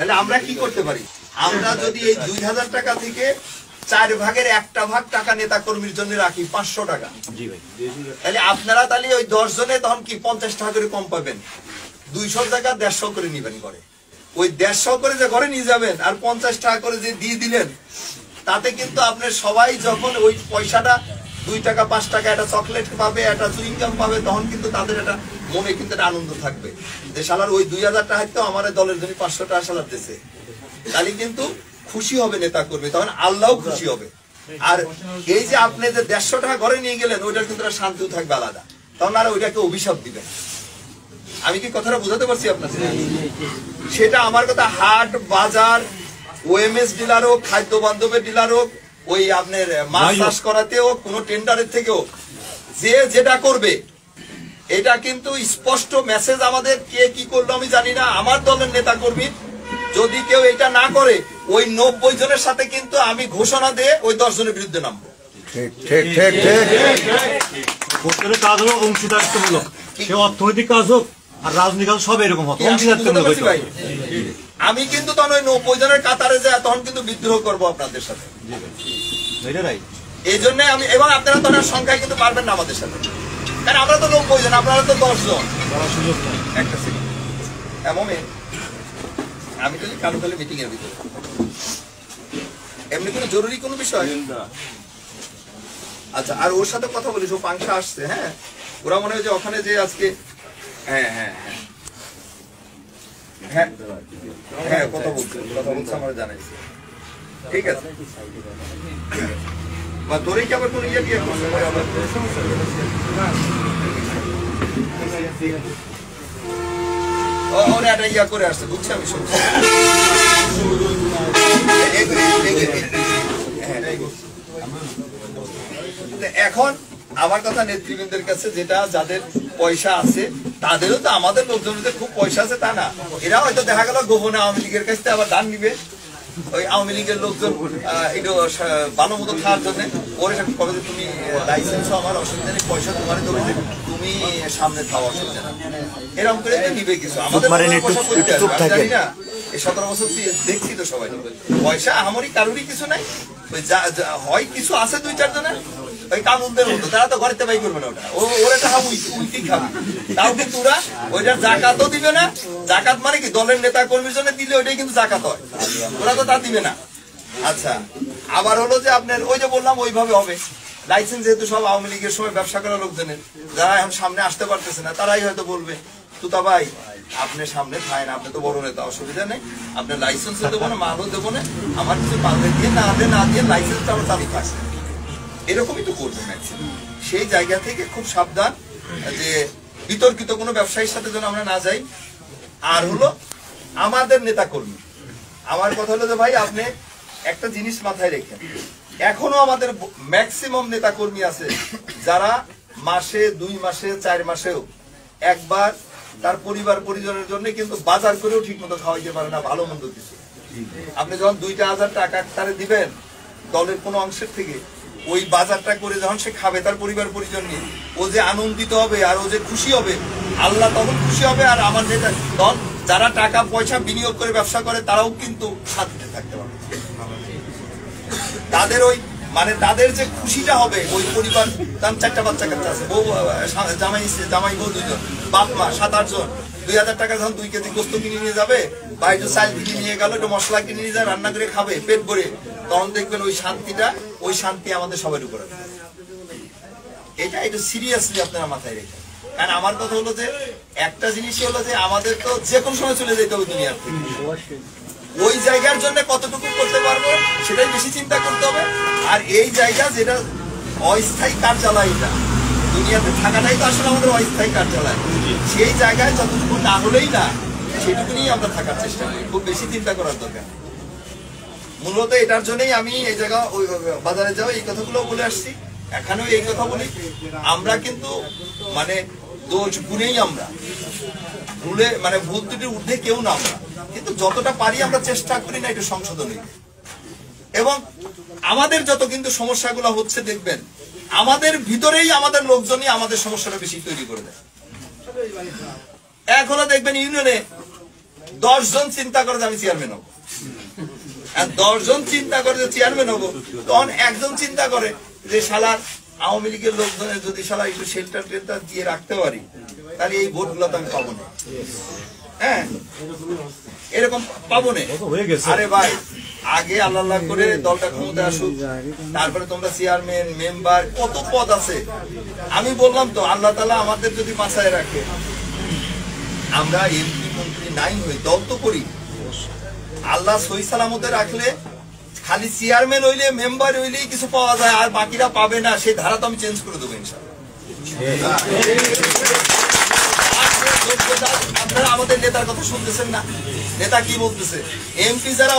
তাহলে আমরা কি করতে পারি? আমরা যদি এই 2000 টাকা থেকে 4 ভাগের 1 ভাগ টাকা নেতা কর্মীর জন্য রাখি 500 টাকা, তাহলে আপনারা তাহলে ওই 10 জনে তখন কি 50 টাকা করে কম পাবেন, 200 টাকা 150 করে নিবেন ঘরে। ওই 150 করে যে ঘরে নিয়ে যাবেন আর 50 টাকা করে যে দিয়ে দিলেন, তাতে কিন্তু আপনার সবাই যখন ওই পয়সাটা 2 টাকা 5 টাকা একটা চকলেট পাবে, একটা চুইং গাম পাবে, তখন কিন্তু তাদের একটা মনে কিন্তু একটা আনন্দ থাকবে যে শালার ওই 2000 টাকা তো আমার দলের জন্য 500 টাকা শালার দিয়েছে। তাহলে কিন্তু খুশি হবে নেতা কর্মী, তখন আল্লাহও খুশি হবে। আর এই যে আপনি যে 150 টাকা ঘরে নিয়ে গেলেন, ওইটার কিন্তু শান্তিও থাকবে আলাদা, তখন আর ওইটাকে অভিশাপ দিবেন। আমি কি কথাটা বোঝাতে পারছি আপনার? সেটা আমার কথা হাট বাজার, ওএমএস ডিলার হোক, খাদ্য বান্ধবের ডিলার হোক, ওই আপনার মাছ চাষ করাতে হোক, কোন টেন্ডারের থেকেও যে যেটা করবে, এটা কিন্তু স্পষ্ট মেসেজ আমাদের। কে কি করলো আমি জানি না, আমার দলের নেতা কর্মী যদি কেউ এটা না করে, ওই 90 জনের সাথে কিন্তু আমি ঘোষণা দিয়ে ওই 10 জনের বিরুদ্ধে নামবো। কাজ হলো অংশীদারিত্বমূলক, সে অর্থনৈতিক কাজ হোক আর রাজনৈতিক কাজ সব এরকম হবে, অংশীদারিত্বমূলক। আমি কিন্তু তখন ওই 90 জনের কাতারে যায় তখন কিন্তু বিদ্রোহ করবো আপনাদের সাথে। এই জন্য আমি, এবং আপনারা তো সংখ্যায় কিন্তু পারবেন না আমাদের সাথে, কারণ আমরা তো 90 জন, আপনারা তো 10 জন। একটা সেকেন্ড, এমন আমি তো কালুকালে মিটিং এর ভিতরে এমনি কোনো জরুরি কোনো বিষয়। আচ্ছা, আর ওর সাথে কথা বলিস, ও পাংশা আসছে। হ্যাঁ, ওরা মনে হয় যে ওখানে যে আজকে, হ্যাঁ হ্যাঁ হ্যাঁ হ্যাঁ হ্যাঁ কথা বলছে আমার জানাইছে। ঠিক আছে, বা তোরে কি আবার কোন ইয়ে দিয়ে ওরা একটা ইয়া করে আসছে, বুঝছি আমি শুনছি। এখন আমার কথা নেতৃবৃন্দের কাছে, যেটা যাদের পয়সা আছে তাদেরও তো, আমাদের লোকজনের খুব পয়সা আছে তা না, এরা হয়তো দেখা গেল গোপনে আওয়ামী লীগের কাছ থেকে আবার দান নিবে। ওই আওয়ামী লীগের লোকজন একটু ভালো মতো খাওয়ার জন্য ওর কবে যে তুমি লাইসেন্স আমার অসুবিধা নেই, পয়সা তোমার দেবো, তুমি সামনে খাওয়া অসুবিধা না, এরকম করে নিবে কিছু। আমাদের জানি না, এই 17 বছর দেখছি তো সবাই, পয়সা আমারই কারোরই কিছু নাই, হয় কিছু আছে 2-4 জনের ওই কানুনদের মতো, তারা তো ঘরেতে বাই করবে না, ওটা ওরা টাকা উইটি খাবে। তাও কিন্তু ওরা ওইটার জাকাতও দিবে না। জাকাত মানে কি, দলের নেতা কর্মীর জন্য দিলে ওইটাই কিন্তু জাকাত হয়, ওরা তো তা দিবে না। আচ্ছা, আবার হলো যে আপনার ওই যে বললাম ওইভাবে হবে। লাইসেন্স যেহেতু সব আওয়ামী লীগের সময় ব্যবসা করা লোকজনের, যারা এখন সামনে আসতে পারতেছে না, তারাই হয়তো বলবে তুতা ভাই আপনি সামনে খায় না, আপনি তো বড় নেতা, অসুবিধা নেই, আপনার লাইসেন্সও দেবো না, মালও দেবো না, আমার কিছু পাল্টে দিয়ে না দিয়ে লাইসেন্সটা আমার চালু থাকছে, এরকমই তো করবে ম্যাক্সিমাম। সেই জায়গা থেকে খুব সাবধান যে বিতর্কিত কোনো ব্যবসায়ীর সাথে যেন আমরা না যাই। আর হলো আমাদের নেতা কর্মী, আমার কথা হলো যে ভাই আপনি একটা জিনিস মাথায় রেখেন, এখনো আমাদের ম্যাক্সিমাম নেতা কর্মী আছে যারা মাসে 2 মাসে 4 মাসেও একবার তার পরিবার পরিজনের জন্য কিন্তু বাজার করেও ঠিক মতো খাওয়াইতে পারে না ভালো মন্দ কিছু। আপনি যখন 2,000 টাকা তারে দিবেন দলের কোনো অংশের থেকে, ওই বাজারটা করে যখন সে খাবে তার পরিবার পরিজন নিয়ে, ও যে আনন্দিত হবে আর ও যে খুশি হবে, আল্লাহ তখন খুশি হবে। আর আমার নেতা দল যারা টাকা পয়সা বিনিয়োগ করে ব্যবসা করে তারাও কিন্তু শান্তিতে থাকতে পারবে। তাদের ওই মানে তাদের যে খুশিটা হবে, ওই পরিবার, তার 4টা বাচ্চা কাচ্চা আছে, বউ জামাই বউ 2 জন, বাপ মা 7-8 জন, 2,000 টাকা যখন 2 কেজি গোস্ত কিনে নিয়ে যাবে বা একটু চাল কিনে নিয়ে গেল, একটু মশলা কিনে নিয়ে যায়, রান্না করে খাবে পেট ভরে, তখন দেখবেন ওই শান্তিটা, ওই শান্তি আমাদের সবার উপরে। এটা একটু সিরিয়াসলি আপনারা মাথায় রেখে, কারণ আমার কথা হলো যে একটা জিনিসই হলো যে আমাদের তো যে কোনো সময় চলে যেতে হবে দুনিয়ার থেকে, ওই জায়গার জন্য কতটুকু করতে পারবো সেটাই বেশি চিন্তা করতে হবে। আর এই জায়গা যেটা অস্থায়ী কার্যালয়, এটা দুনিয়াতে থাকাটাই তো আসলে আমাদের অস্থায়ী কার্যালয়, সেই জায়গায় যতটুকু না হলেই না সেটুকু নিয়েই আমরা থাকার চেষ্টা করি, খুব বেশি চিন্তা করার দরকার। মূলত এটার জন্যই আমি এই জায়গা ওই বাজারে যাও এই কথাগুলো বলে আসছি, এখানেও এই কথা বলি। আমরা কিন্তু মানে দোষ গুণেই আমরা ভুলে, মানে ভুল ত্রুটির ঊর্ধ্বে কেউ না আমরা, কিন্তু যতটা পারি আমরা চেষ্টা করি না একটু সংশোধনী। এবং আমাদের যত কিন্তু সমস্যাগুলো হচ্ছে দেখবেন আমাদের ভিতরেই আমাদের লোকজনই আমাদের সমস্যাটা বেশি তৈরি করে দেয়। এখনো দেখবেন ইউনিয়নে 10 জন চিন্তা করে যে আমি চেয়ারম্যান হবো, আর 10 জন চিন্তা করে যে চেয়ারম্যান হবো, তখন একজন চিন্তা করে যে শালার আওয়ামী লীগের লোকজনের যদি শালা একটু শেল্টার টেল্টার দিয়ে রাখতে পারি তাহলে এই ভোটগুলো তো আমি পাবো না। হ্যাঁ, এরকম পাবো না। হয়ে গেছে। আরে ভাই, আগে আল্লাহ করে দলটা ক্ষমতা আসুক, তারপরে তোমরা চেয়ারম্যান মেম্বার কত পদ আছে। আমি বললাম তো, আল্লাহ তাআলা আমাদের যদি বাঁচায় রাখে, আমরা এমপি মন্ত্রী নাই হই, দল তো করি। আল্লাহ সহি সালামতে রাখলে খালি চেয়ারম্যান হইলে মেম্বার হইলেই কিছু পাওয়া যায়, আর বাকিরা পাবে না, সেই ধারা তো আমি চেঞ্জ করে দেবো ইনশাআল্লাহ। আপনারা আমাদের নেতার কথা শুনতেছেন না? নেতা কি বলতেছে? এমপি যারা